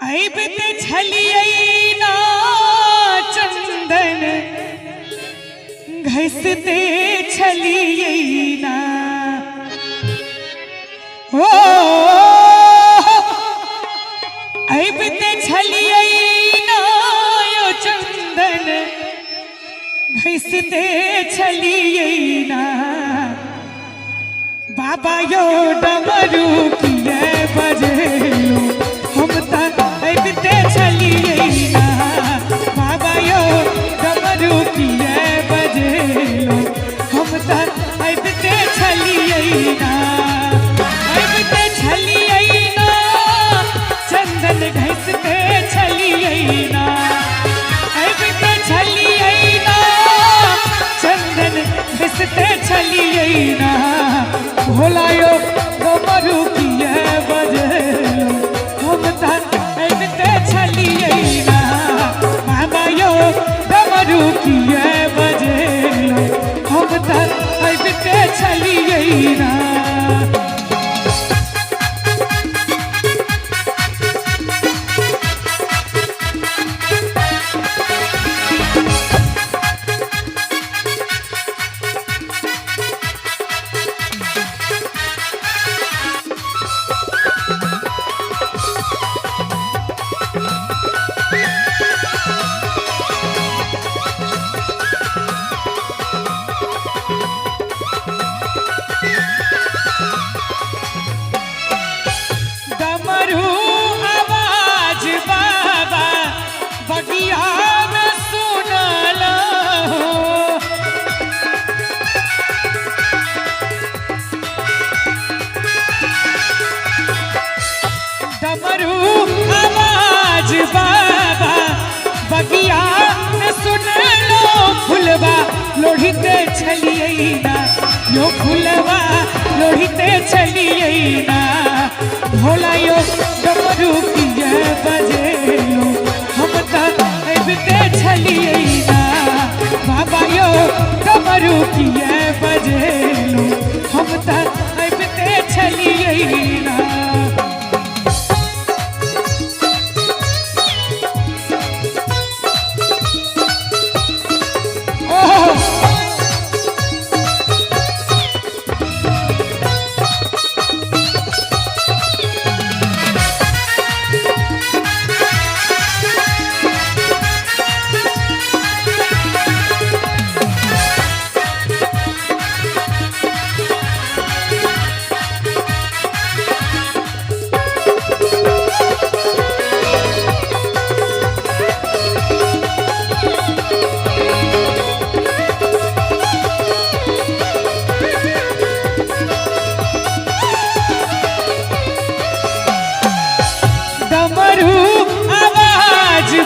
आइबते छलियै ना चंदन घसते छलियै ना ओ आइबते छलियै ना यो चंदन घसते छलियै ना बाबा यो डमरू किए बजेलो हम तक आइबते छलियै ना बाबा यो डमरू किए बजेलो हम तक आइबते छलियै ना आइबते छलियै ना चंदन घसते छलियै ना आइबते छलियै ना चंदन घसते छलियै ना भोला यो डमरू किए बजेलो हम तक आइबते छलियै ना बाबा यो डमरू किए बजेलो हम तक आइबते छलियै ना डमरू आवाज बाबा बगिया में सुन लो फुलवा लोढ़ीते छलियै ना यो फुलवा लोढ़ीते छलियै ना भोला यो डमरू किए बजेलो हम तक आइबते छलियै ना बाबा यो डमरू किए बजेलो हम तक आइबते छलियै ना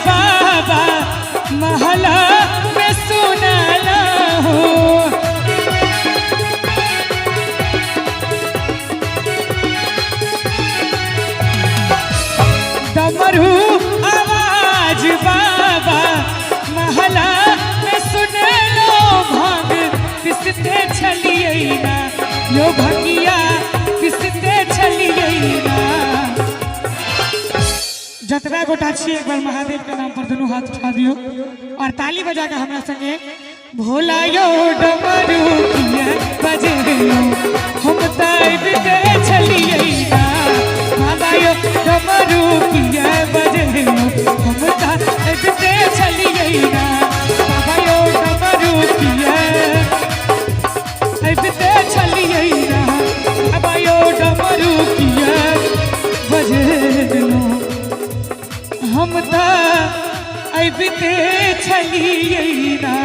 बाबा महला में सुनला हो डमरू आवाज बाबा महला में सुनलो भांग पिसते छलियै ना यो भंगिया पिसते छलियै ना जतरा गोटा छी एक बार महादेव के नाम पर दोनों हाथ उठा दियो और ताली बजा के हमरा संगे भोला यो डमरू किए बजेलो हम त आइबते छलियै ना बाबा यो डमरू किए बजेलो हम त आइबते छलियै ना बाबा यो डमरू किए आइबते छलियै ना बाबा यो डमरू किए बजेलो हम त आइबते छलियै ना।